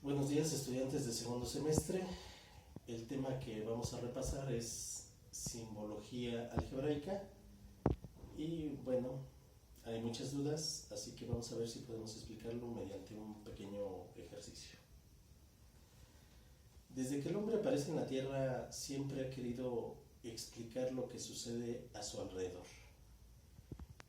Buenos días, estudiantes de segundo semestre. El tema que vamos a repasar es simbología algebraica y bueno, hay muchas dudas, así que vamos a ver si podemos explicarlo mediante un pequeño ejercicio. Desde que el hombre aparece en la Tierra siempre ha querido explicar lo que sucede a su alrededor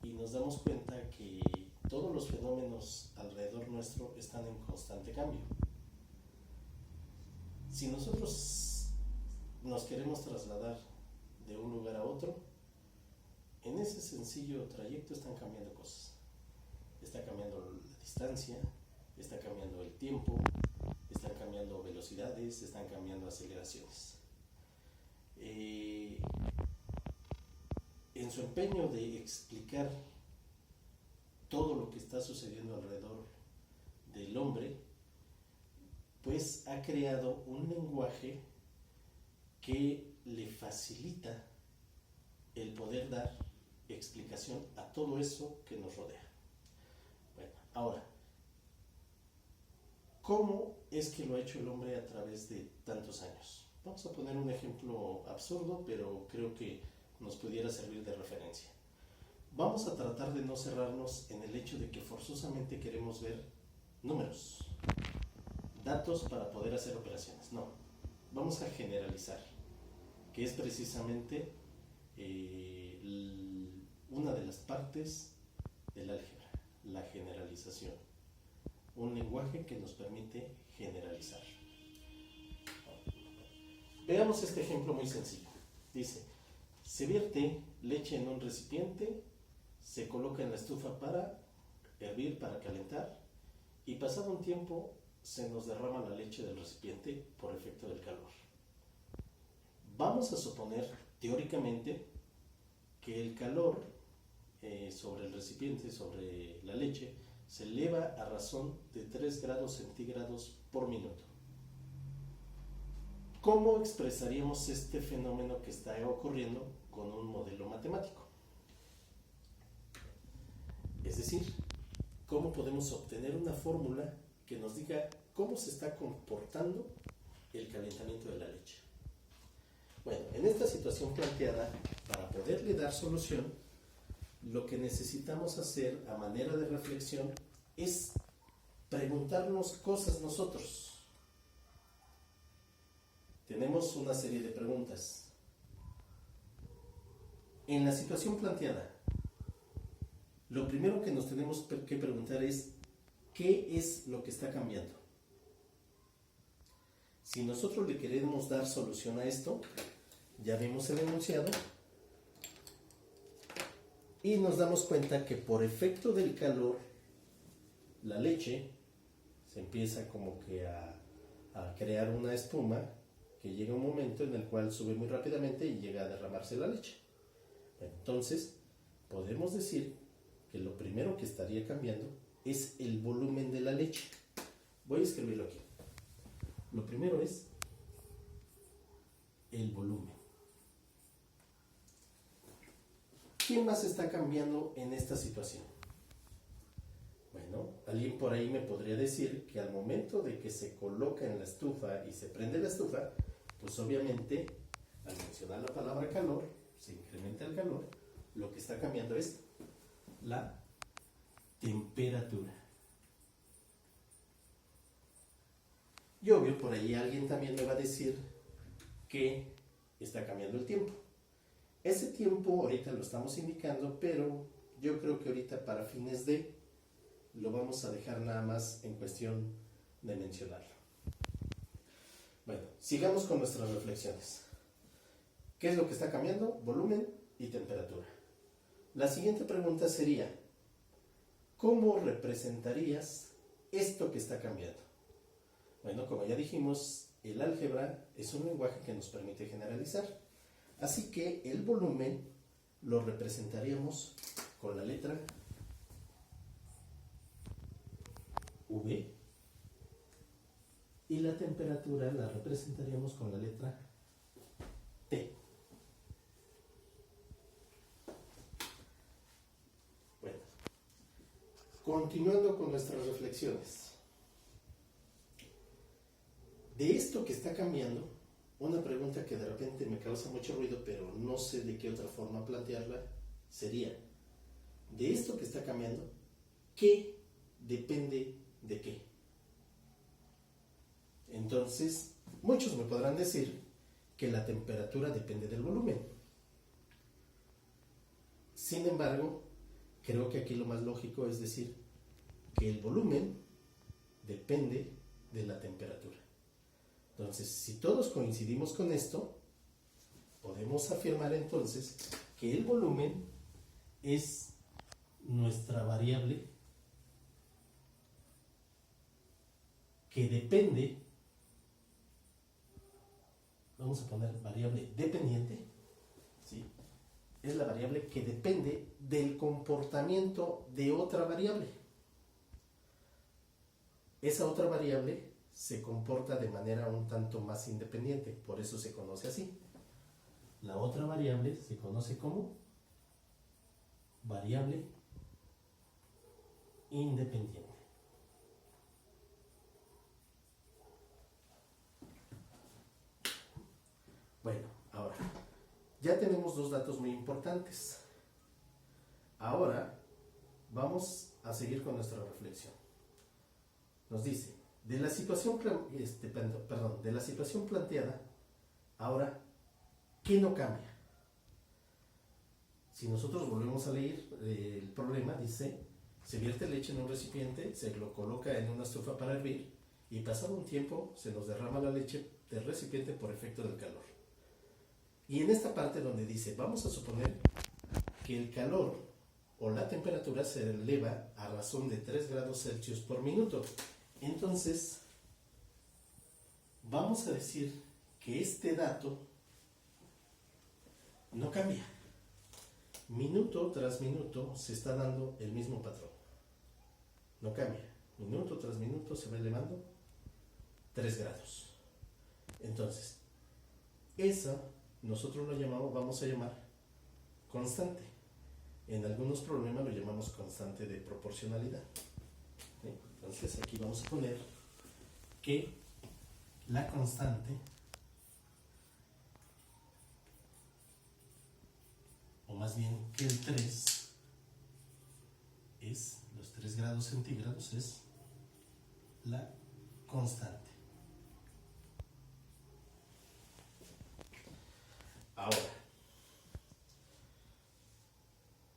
y nos damos cuenta que todos los fenómenos alrededor nuestro están en constante cambio. Si nosotros nos queremos trasladar de un lugar a otro, en ese sencillo trayecto están cambiando cosas. Está cambiando la distancia, está cambiando el tiempo, están cambiando velocidades, están cambiando aceleraciones. En su empeño de explicar todo lo que está sucediendo alrededor del hombre, pues ha creado un lenguaje que le facilita el poder dar explicación a todo eso que nos rodea. Bueno, ahora, ¿cómo es que lo ha hecho el hombre a través de tantos años? Vamos a poner un ejemplo absurdo, pero creo que nos pudiera servir de referencia. Vamos a tratar de no cerrarnos en el hecho de que forzosamente queremos ver números, datos para poder hacer operaciones. No, vamos a generalizar, que es precisamente una de las partes del álgebra, la generalización. Un lenguaje que nos permite generalizar. Veamos este ejemplo muy sencillo. Dice, se vierte leche en un recipiente, se coloca en la estufa para hervir, para calentar, y pasado un tiempo se nos derrama la leche del recipiente por efecto del calor. Vamos a suponer, teóricamente, que el calor sobre el recipiente, sobre la leche, se eleva a razón de 3 grados centígrados por minuto. ¿Cómo expresaríamos este fenómeno que está ocurriendo con un modelo matemático? Es decir, ¿cómo podemos obtener una fórmula que nos diga cómo se está comportando el calentamiento de la leche? Bueno, en esta situación planteada, para poderle dar solución, lo que necesitamos hacer a manera de reflexión es preguntarnos cosas nosotros. Tenemos una serie de preguntas. En la situación planteada, lo primero que nos tenemos que preguntar es ¿qué es lo que está cambiando? Si nosotros le queremos dar solución a esto, ya vimos el enunciado y nos damos cuenta que por efecto del calor, la leche se empieza como que a crear una espuma que llega un momento en el cual sube muy rápidamente y llega a derramarse la leche. Entonces, podemos decir que lo primero que estaría cambiando es el volumen de la leche. Voy a escribirlo aquí. Lo primero es el volumen. ¿Qué más está cambiando en esta situación? Bueno, alguien por ahí me podría decir que al momento de que se coloca en la estufa y se prende la estufa, pues obviamente al mencionar la palabra calor, se incrementa el calor, lo que está cambiando es la temperatura. Y obvio, por ahí alguien también me va a decir que está cambiando el tiempo. Ese tiempo ahorita lo estamos indicando, pero yo creo que ahorita para fines de lo vamos a dejar nada más en cuestión de mencionarlo. Bueno, sigamos con nuestras reflexiones. ¿Qué es lo que está cambiando? Volumen y temperatura. La siguiente pregunta sería, ¿cómo representarías esto que está cambiando? Bueno, como ya dijimos, el álgebra es un lenguaje que nos permite generalizar. Así que el volumen lo representaríamos con la letra V y la temperatura la representaríamos con la letra T. Bueno, continuando con nuestras reflexiones. De esto que está cambiando, una pregunta que de repente me causa mucho ruido, pero no sé de qué otra forma plantearla, sería, de esto que está cambiando, ¿qué depende de qué? Entonces, muchos me podrán decir que la temperatura depende del volumen. Sin embargo, creo que aquí lo más lógico es decir que el volumen depende de la temperatura. Entonces, si todos coincidimos con esto, podemos afirmar entonces que el volumen es nuestra variable que depende, vamos a poner variable dependiente, ¿sí? Es la variable que depende del comportamiento de otra variable. Esa otra variable se comporta de manera un tanto más independiente, por eso se conoce así. La otra variable se conoce como variable independiente. Bueno, ahora, ya tenemos dos datos muy importantes. Ahora vamos a seguir con nuestra reflexión. Nos dice, de la situación planteada, ahora, ¿qué no cambia? Si nosotros volvemos a leer el problema, dice, se vierte leche en un recipiente, se lo coloca en una estufa para hervir y pasado un tiempo se nos derrama la leche del recipiente por efecto del calor. Y en esta parte donde dice, vamos a suponer que el calor o la temperatura se eleva a razón de 3 grados Celsius por minuto. Entonces, vamos a decir que este dato no cambia. Minuto tras minuto se está dando el mismo patrón. No cambia. Minuto tras minuto se va elevando 3 grados. Entonces, esa nosotros vamos a llamar constante. En algunos problemas lo llamamos constante de proporcionalidad. ¿Sí? Entonces aquí vamos a poner que la constante, o más bien que el 3 es, los 3 grados centígrados es la constante. Ahora,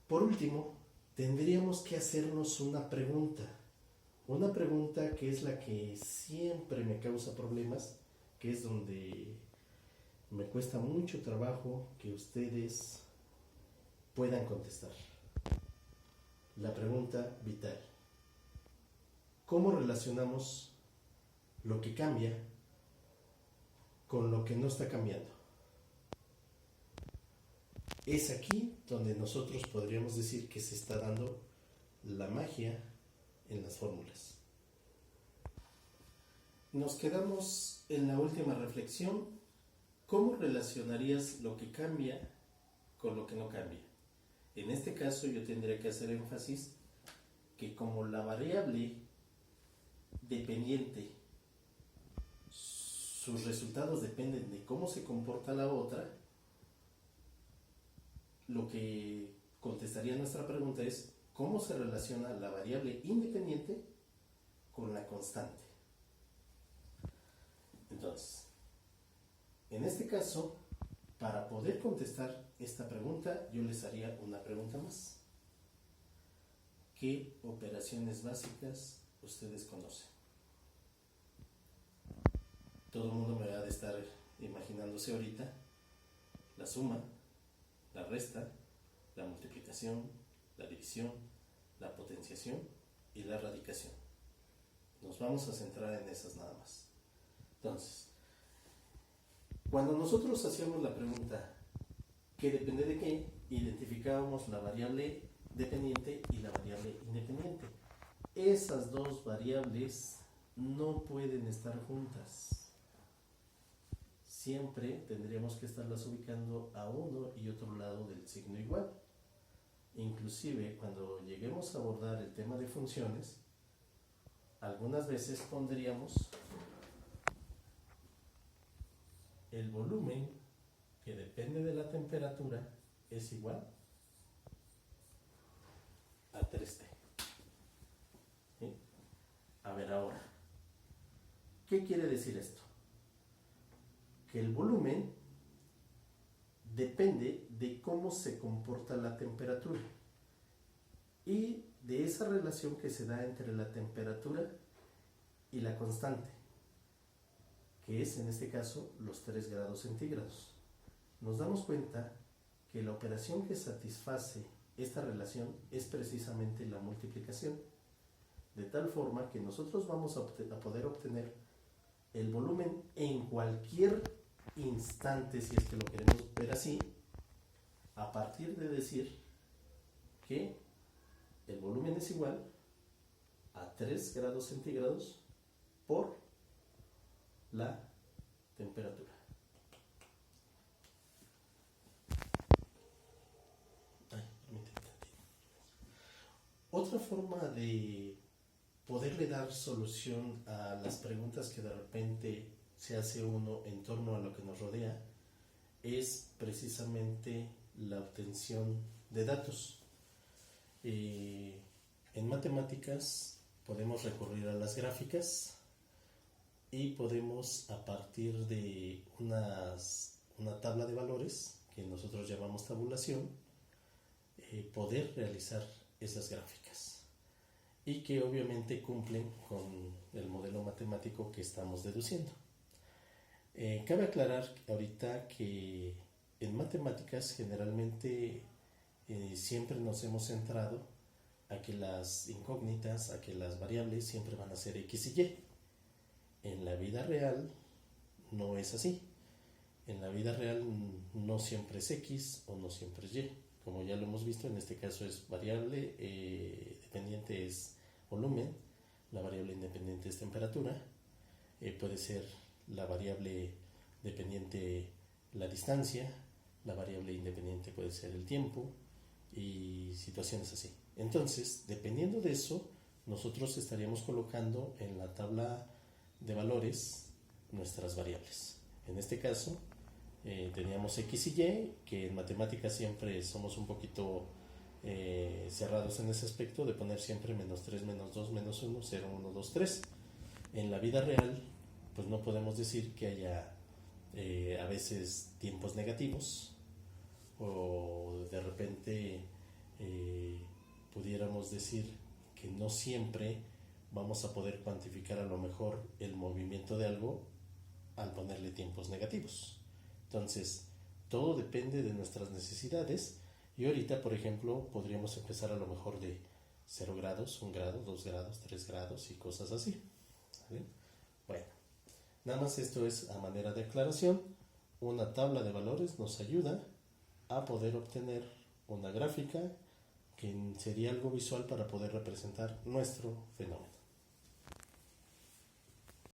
por último, tendríamos que hacernos una pregunta que es la que siempre me causa problemas, que es donde me cuesta mucho trabajo que ustedes puedan contestar. La pregunta vital: ¿cómo relacionamos lo que cambia con lo que no está cambiando? Es aquí donde nosotros podríamos decir que se está dando la magia en las fórmulas. Nos quedamos en la última reflexión. ¿Cómo relacionarías lo que cambia con lo que no cambia? En este caso yo tendría que hacer énfasis que como la variable dependiente, sus resultados dependen de cómo se comporta la otra, lo que contestaría nuestra pregunta es ¿cómo se relaciona la variable independiente con la constante? Entonces, en este caso, para poder contestar esta pregunta, yo les haría una pregunta más. ¿Qué operaciones básicas ustedes conocen? Todo el mundo me va a estar imaginándose ahorita la suma, la resta, la multiplicación, la división, la potenciación y la radicación. Nos vamos a centrar en esas nada más. Entonces, cuando nosotros hacíamos la pregunta ¿qué depende de qué?, identificábamos la variable dependiente y la variable independiente. Esas dos variables no pueden estar juntas. Siempre tendríamos que estarlas ubicando a uno y otro lado del signo igual. Inclusive cuando lleguemos a abordar el tema de funciones, algunas veces pondríamos el volumen que depende de la temperatura es igual a 3T. ¿Sí? A ver ahora, ¿qué quiere decir esto? Que el volumen depende de cómo se comporta la temperatura y de esa relación que se da entre la temperatura y la constante, que es en este caso los 3 grados centígrados. Nos damos cuenta que la operación que satisface esta relación es precisamente la multiplicación, de tal forma que nosotros vamos a poder obtener el volumen en cualquier instante, si es que lo queremos ver así, a partir de decir que el volumen es igual a 3 grados centígrados por la temperatura. Otra forma de poderle dar solución a las preguntas que de repente se hace uno en torno a lo que nos rodea es precisamente la obtención de datos. En matemáticas podemos recurrir a las gráficas y podemos, a partir de una tabla de valores que nosotros llamamos tabulación, poder realizar esas gráficas y que obviamente cumplen con el modelo matemático que estamos deduciendo. Cabe aclarar ahorita que en matemáticas generalmente siempre nos hemos centrado a que las incógnitas, a que las variables siempre van a ser X y Y. En la vida real no es así. En la vida real no siempre es X o no siempre es Y. Como ya lo hemos visto, en este caso es variable dependiente es volumen, la variable independiente es temperatura, puede ser la variable dependiente la distancia, la variable independiente puede ser el tiempo y situaciones así. Entonces, dependiendo de eso, nosotros estaríamos colocando en la tabla de valores nuestras variables. En este caso, teníamos X y Y, que en matemáticas siempre somos un poquito cerrados en ese aspecto de poner siempre menos 3, menos 2, menos 1, 0, 1, 2, 3. En la vida real, pues no podemos decir que haya a veces tiempos negativos o de repente pudiéramos decir que no siempre vamos a poder cuantificar a lo mejor el movimiento de algo al ponerle tiempos negativos. Entonces, todo depende de nuestras necesidades y ahorita, por ejemplo, podríamos empezar a lo mejor de 0 grados, 1 grado, 2 grados, 3 grados y cosas así. ¿Vale? Bueno, nada más esto es a manera de aclaración. Una tabla de valores nos ayuda a poder obtener una gráfica que sería algo visual para poder representar nuestro fenómeno.